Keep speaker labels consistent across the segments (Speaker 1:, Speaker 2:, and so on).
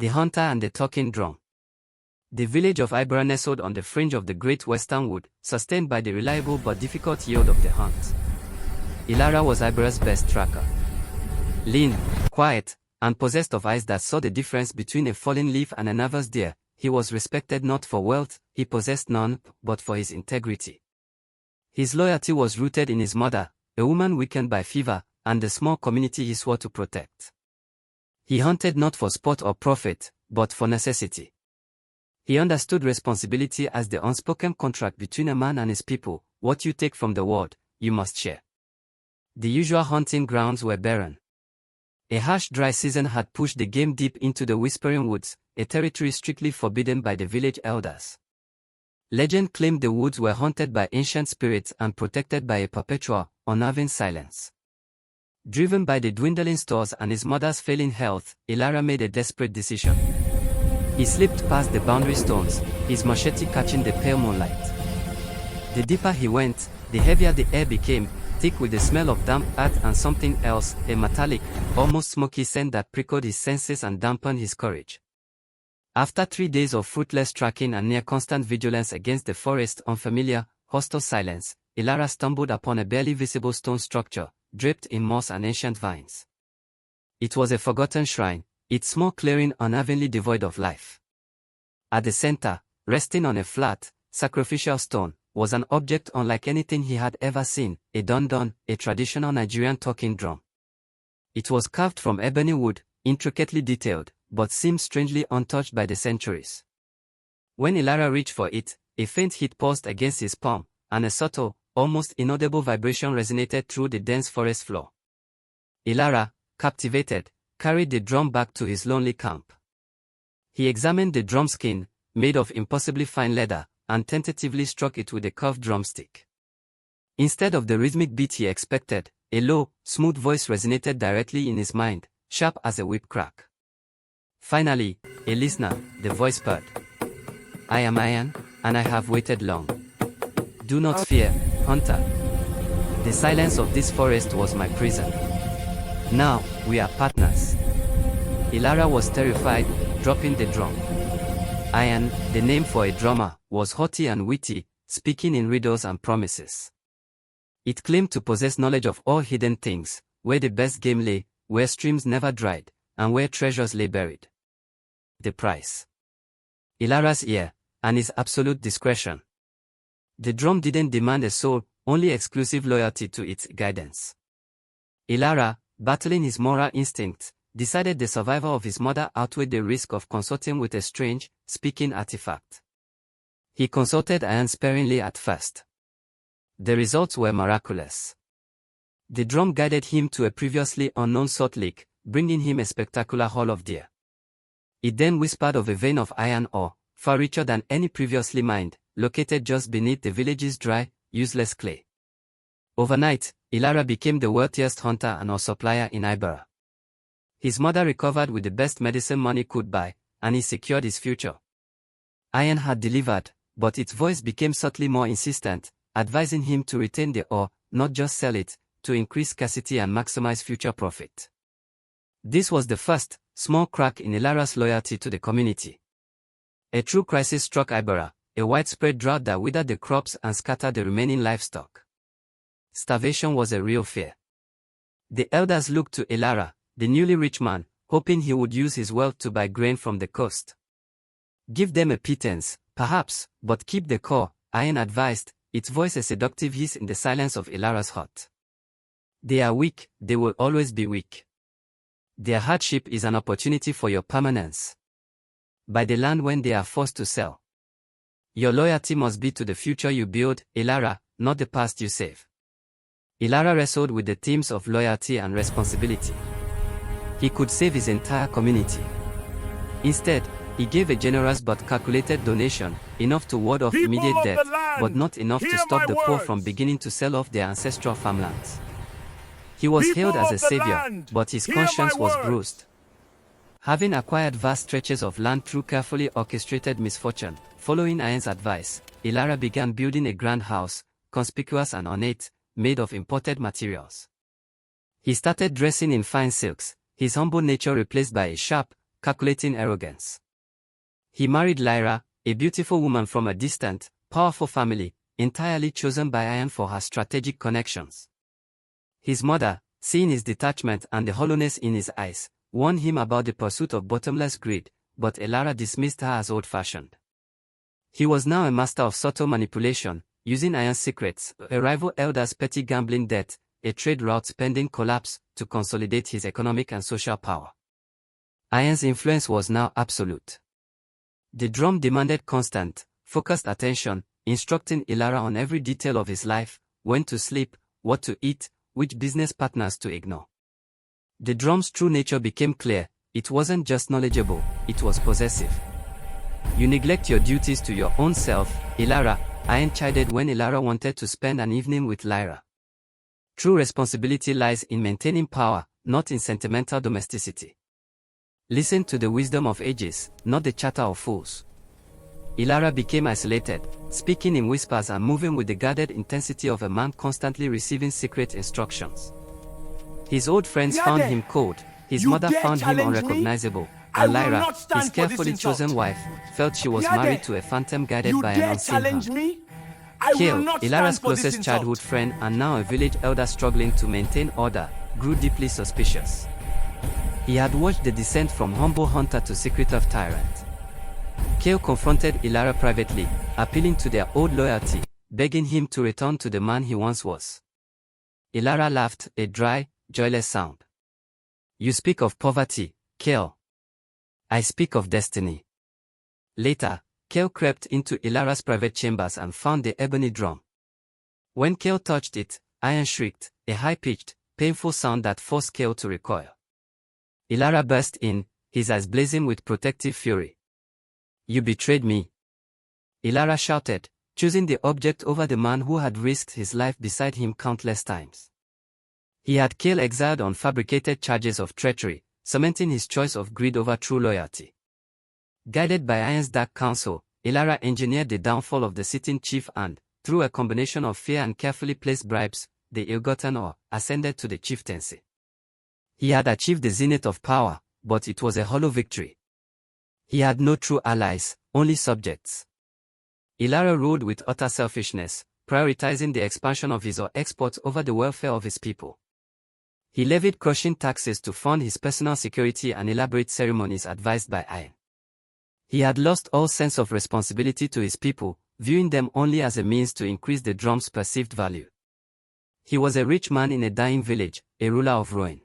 Speaker 1: The Hunter and the Talking Drum. The village of Ibera nestled on the fringe of the Great Western Wood, sustained by the reliable but difficult yield of the hunt. Ilara was Ibera's best tracker. Lean, quiet, and possessed of eyes that saw the difference between a fallen leaf and a nervous deer, he was respected not for wealth, he possessed none, but for his integrity. His loyalty was rooted in his mother, a woman weakened by fever, and the small community he swore to protect. He hunted not for sport or profit, but for necessity. He understood responsibility as the unspoken contract between a man and his people. What you take from the world, you must share. The usual hunting grounds were barren. A harsh dry season had pushed the game deep into the Whispering Woods, a territory strictly forbidden by the village elders. Legend claimed the woods were haunted by ancient spirits and protected by a perpetual, unnerving silence. Driven by the dwindling stores and his mother's failing health, Ilara made a desperate decision. He slipped past the boundary stones, his machete catching the pale moonlight. The deeper he went, the heavier the air became, thick with the smell of damp earth and something else, a metallic, almost smoky scent that prickled his senses and dampened his courage. After 3 days of fruitless tracking and near constant vigilance against the forest's unfamiliar, hostile silence, Ilara stumbled upon a barely visible stone structure, draped in moss and ancient vines. It was a forgotten shrine, its small clearing unevenly devoid of life. At the center, resting on a flat, sacrificial stone, was an object unlike anything he had ever seen, a dundun, a traditional Nigerian talking drum. It was carved from ebony wood, intricately detailed, but seemed strangely untouched by the centuries. When Ilara reached for it, a faint heat pulsed against his palm, and a subtle, almost inaudible vibration resonated through the dense forest floor. Ilara, captivated, carried the drum back to his lonely camp. He examined the drum skin, made of impossibly fine leather, and tentatively struck it with a curved drumstick. Instead of the rhythmic beat he expected, a low, smooth voice resonated directly in his mind, sharp as a whip crack. Finally, a listener, the voice purred. "I am Iron, and I have waited long. Do not fear, hunter. The silence of this forest was my prison. Now, we are partners." Ilara was terrified, dropping the drum. Iron, the name for a drummer, was haughty and witty, speaking in riddles and promises. It claimed to possess knowledge of all hidden things, where the best game lay, where streams never dried, and where treasures lay buried. The price. Ilara's ear, and his absolute discretion. The drum didn't demand a soul, only exclusive loyalty to its guidance. Ilara, battling his moral instincts, decided the survival of his mother outweighed the risk of consulting with a strange, speaking artifact. He consulted Iron sparingly at first. The results were miraculous. The drum guided him to a previously unknown salt lake, bringing him a spectacular haul of deer. It then whispered of a vein of iron ore, far richer than any previously mined, located just beneath the village's dry, useless clay. Overnight, Ilara became the wealthiest hunter and ore supplier in Ibera. His mother recovered with the best medicine money could buy, and he secured his future. Iron had delivered, but its voice became subtly more insistent, advising him to retain the ore, not just sell it, to increase scarcity and maximize future profit. This was the first, small crack in Ilara's loyalty to the community. A true crisis struck Ibera, a widespread drought that withered the crops and scattered the remaining livestock. Starvation was a real fear. The elders looked to Ilara, the newly rich man, hoping he would use his wealth to buy grain from the coast. "Give them a pittance, perhaps, but keep the core," Iron advised, its voice a seductive hiss in the silence of Ilara's heart. "They are weak, they will always be weak. Their hardship is an opportunity for your permanence. Buy the land when they are forced to sell. Your loyalty must be to the future you build, Ilara, not the past you save." Ilara wrestled with the themes of loyalty and responsibility. He could save his entire community. Instead, he gave a generous but calculated donation, enough to ward off immediate death, but not enough to stop the poor from beginning to sell off their ancestral farmlands. He was hailed as a savior, but his conscience was bruised. Having acquired vast stretches of land through carefully orchestrated misfortune, following Iron's advice, Ilara began building a grand house, conspicuous and ornate, made of imported materials. He started dressing in fine silks, his humble nature replaced by a sharp, calculating arrogance. He married Lyra, a beautiful woman from a distant, powerful family, entirely chosen by Ian for her strategic connections. His mother, seeing his detachment and the hollowness in his eyes, warned him about the pursuit of bottomless greed, but Lyra dismissed her as old-fashioned. He was now a master of subtle manipulation, using Ian's secrets, a rival elder's petty gambling debt, a trade route's pending collapse, to consolidate his economic and social power. Ian's influence was now absolute. The drum demanded constant, focused attention, instructing Lyra on every detail of his life, when to sleep, what to eat, which business partners to ignore. The drum's true nature became clear. It wasn't just knowledgeable, it was possessive. You neglect your duties to your own self, Lyra, Ian chided when Lyra wanted to spend an evening with Lyra. True responsibility lies in maintaining power, not in sentimental domesticity. Listen to the wisdom of ages, not the chatter of fools. Lyra became isolated, speaking in whispers and moving with the guarded intensity of a man constantly receiving secret instructions. His old friends found him cold, his mother found him unrecognizable, and Lyra, his carefully chosen wife, felt she was married to a phantom guided by an unseen hand. Kale, Lyra's closest childhood friend and now a village elder struggling to maintain order, grew deeply suspicious. He had watched the descent from humble hunter to secretive tyrant. Kale confronted Lyra privately, appealing to their old loyalty, begging him to return to the man he once was. Lyra laughed, a dry, joyless sound. You speak of poverty, Kale. I speak of destiny. Later, Kale crept into Lyra's private chambers and found the ebony drum. When Kale touched it, Ian shrieked, a high-pitched, painful sound that forced Kale to recoil. Lyra burst in, his eyes blazing with protective fury. You betrayed me. Lyra shouted, choosing the object over the man who had risked his life beside him countless times. He had Kale exiled on fabricated charges of treachery, cementing his choice of greed over true loyalty. Guided by Ian's dark counsel, Lyra engineered the downfall of the sitting chief and, through a combination of fear and carefully placed bribes, the ill-gotten ore ascended to the chieftaincy. He had achieved the zenith of power, but it was a hollow victory. He had no true allies, only subjects. Lyra ruled with utter selfishness, prioritizing the expansion of his ore exports over the welfare of his people. He levied crushing taxes to fund his personal security and elaborate ceremonies advised by Ian. He had lost all sense of responsibility to his people, viewing them only as a means to increase the drum's perceived value. He was a rich man in a dying village, a ruler of ruin.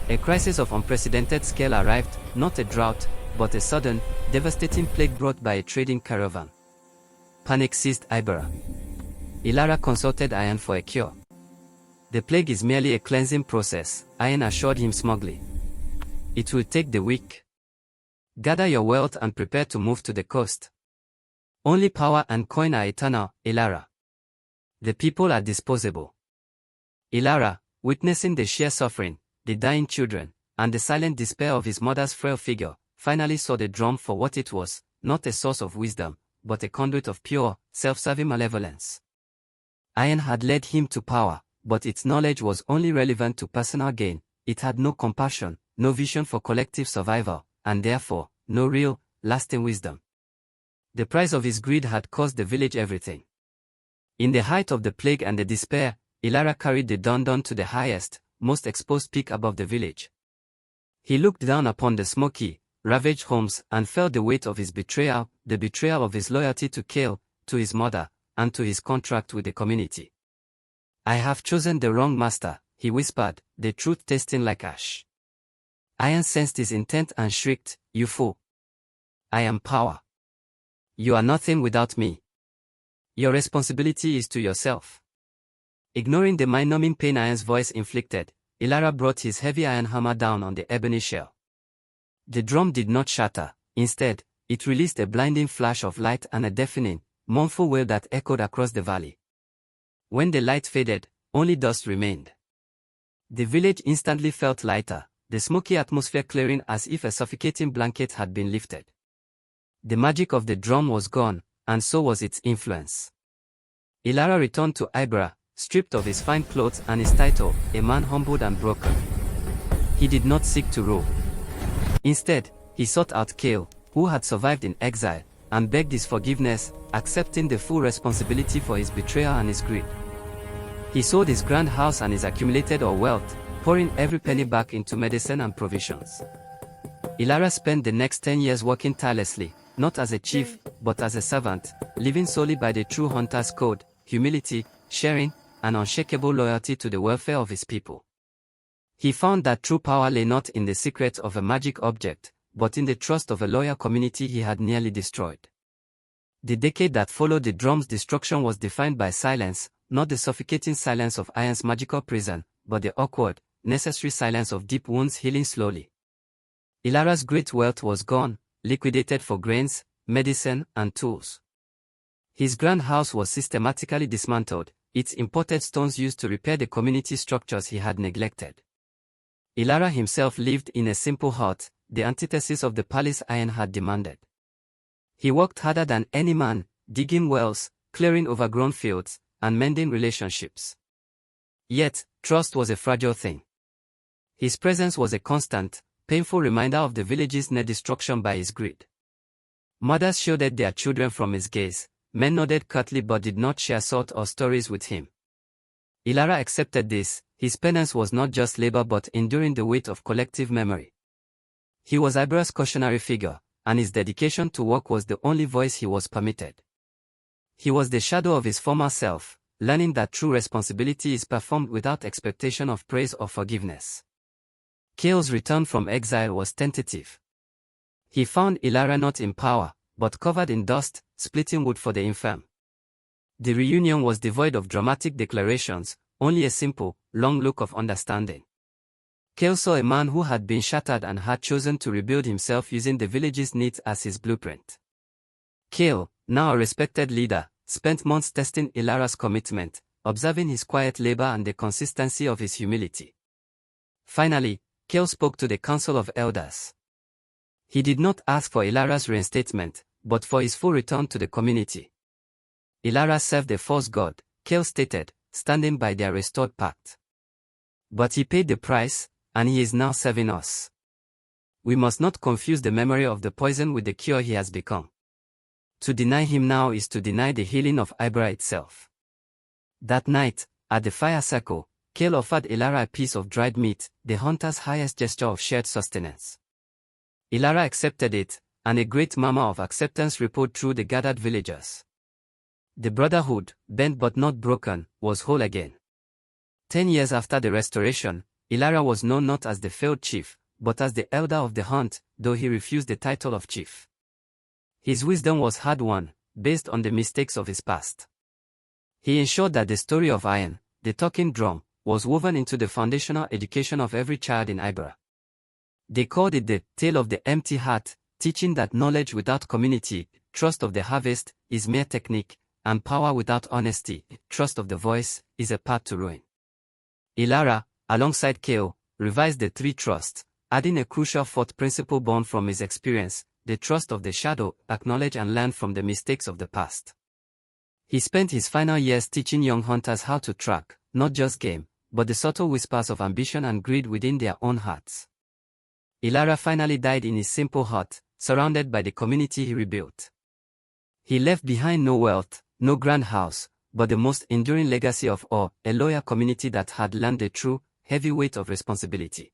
Speaker 1: A crisis of unprecedented scale arrived, not a drought, but a sudden, devastating plague brought by a trading caravan. Panic seized Iberra. Lyra consulted Ian for a cure. The plague is merely a cleansing process, Ian assured him smugly. It will take the week. Gather your wealth and prepare to move to the coast. Only power and coin are eternal, Lyra. The people are disposable. Lyra, witnessing the sheer suffering, the dying children, and the silent despair of his mother's frail figure, finally saw the drum for what it was, not a source of wisdom, but a conduit of pure, self-serving malevolence. Ian had led him to power, but its knowledge was only relevant to personal gain. It had no compassion, no vision for collective survival, and therefore, no real, lasting wisdom. The price of his greed had cost the village everything. In the height of the plague and the despair, Lyra carried the Dundon to the highest, most exposed peak above the village. He looked down upon the smoky, ravaged homes and felt the weight of his betrayal, the betrayal of his loyalty to Kale, to his mother, and to his contract with the community. I have chosen the wrong master, he whispered, the truth tasting like ash. Ian sensed his intent and shrieked, you fool. I am power. You are nothing without me. Your responsibility is to yourself. Ignoring the mind-numbing pain Ian's voice inflicted, Lyra brought his heavy iron hammer down on the ebony shell. The drum did not shatter, instead, it released a blinding flash of light and a deafening, mournful wail that echoed across the valley. When the light faded, only dust remained. The village instantly felt lighter, the smoky atmosphere clearing as if a suffocating blanket had been lifted. The magic of the drum was gone, and so was its influence. Lyra returned to Iberra, stripped of his fine clothes and his title, a man humbled and broken. He did not seek to rule. Instead, He sought out Cale, who had survived in exile, and begged his forgiveness, accepting the full responsibility for his betrayal and his greed. He sold his grand house and his accumulated wealth, pouring every penny back into medicine and provisions. Elara spent the next 10 years working tirelessly, not as a chief, but as a servant, living solely by the true hunter's code: humility, sharing, and unshakable loyalty to the welfare of his people. He found that true power lay not in the secret of a magic object, but in the trust of a loyal community he had nearly destroyed. The decade that followed the drum's destruction was defined by silence, not the suffocating silence of iron's magical prison, but the awkward, necessary silence of deep wounds healing slowly. Elara's great wealth was gone, liquidated for grains, medicine, and tools. His grand house was systematically dismantled, its imported stones used to repair the community structures he had neglected. Elara himself lived in a simple hut, the antithesis of the palace iron had demanded. He worked harder than any man, digging wells, clearing overgrown fields, and mending relationships. Yet, trust was a fragile thing. His presence was a constant, painful reminder of the village's near destruction by his greed. Mothers shielded their children from his gaze, men nodded curtly but did not share salt or stories with him. Elara accepted this. His penance was not just labor but enduring the weight of collective memory. He was Ibera's cautionary figure, and his dedication to work was the only voice he was permitted. He was the shadow of his former self, learning that true responsibility is performed without expectation of praise or forgiveness. Cale's return from exile was tentative. He found Elara not in power, but covered in dust, splitting wood for the infirm. The reunion was devoid of dramatic declarations, only a simple, long look of understanding. Cale saw a man who had been shattered and had chosen to rebuild himself using the village's needs as his blueprint. Cale, now a respected leader, spent months testing Elara's commitment, observing his quiet labor and the consistency of his humility. Finally, Cale spoke to the Council of Elders. He did not ask for Elara's reinstatement, but for his full return to the community. Elara served a false god, Cale stated, standing by their restored pact. But he paid the price, and he is now serving us. We must not confuse the memory of the poison with the cure he has become. To deny him now is to deny the healing of Ibera itself. That night, at the fire circle, Cale offered Elara a piece of dried meat, the hunter's highest gesture of shared sustenance. Elara accepted it, and a great murmur of acceptance rippled through the gathered villagers. The brotherhood, bent but not broken, was whole again. 10 years after the restoration, Elara was known not as the failed chief, but as the elder of the hunt, though he refused the title of chief. His wisdom was hard-won, based on the mistakes of his past. He ensured that the story of iron, the talking drum, was woven into the foundational education of every child in Ibera. They called it the tale of the empty heart, teaching that knowledge without community, trust of the harvest, is mere technique, and power without honesty, trust of the voice, is a path to ruin. Elara, alongside Cale, revised the three trusts, adding a crucial fourth principle born from his experience: the trust of the shadow, acknowledge and learn from the mistakes of the past. He spent his final years teaching young hunters how to track, not just game, but the subtle whispers of ambition and greed within their own hearts. Elara finally died in his simple hut, surrounded by the community he rebuilt. He left behind no wealth, no grand house, but the most enduring legacy of all, a loyal community that had learned the true, heavy weight of responsibility.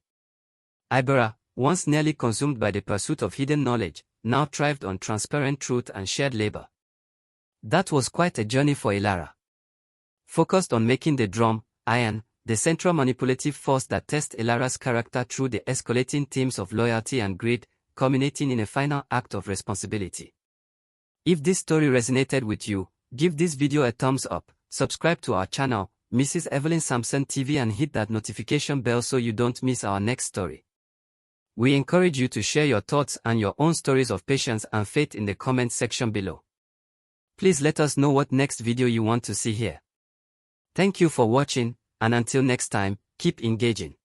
Speaker 1: Ibera, once nearly consumed by the pursuit of hidden knowledge, now thrived on transparent truth and shared labor. That was quite a journey for Elara. Focused on making the drum, iron, the central manipulative force that tests Elara's character through the escalating themes of loyalty and greed, culminating in a final act of responsibility. If this story resonated with you, give this video a thumbs up, subscribe to our channel, Mrs. Evelyn Sampson TV, and hit that notification bell so you don't miss our next story. We encourage you to share your thoughts and your own stories of patience and faith in the comment section below. Please let us know what next video you want to see here. Thank you for watching, and until next time, keep engaging.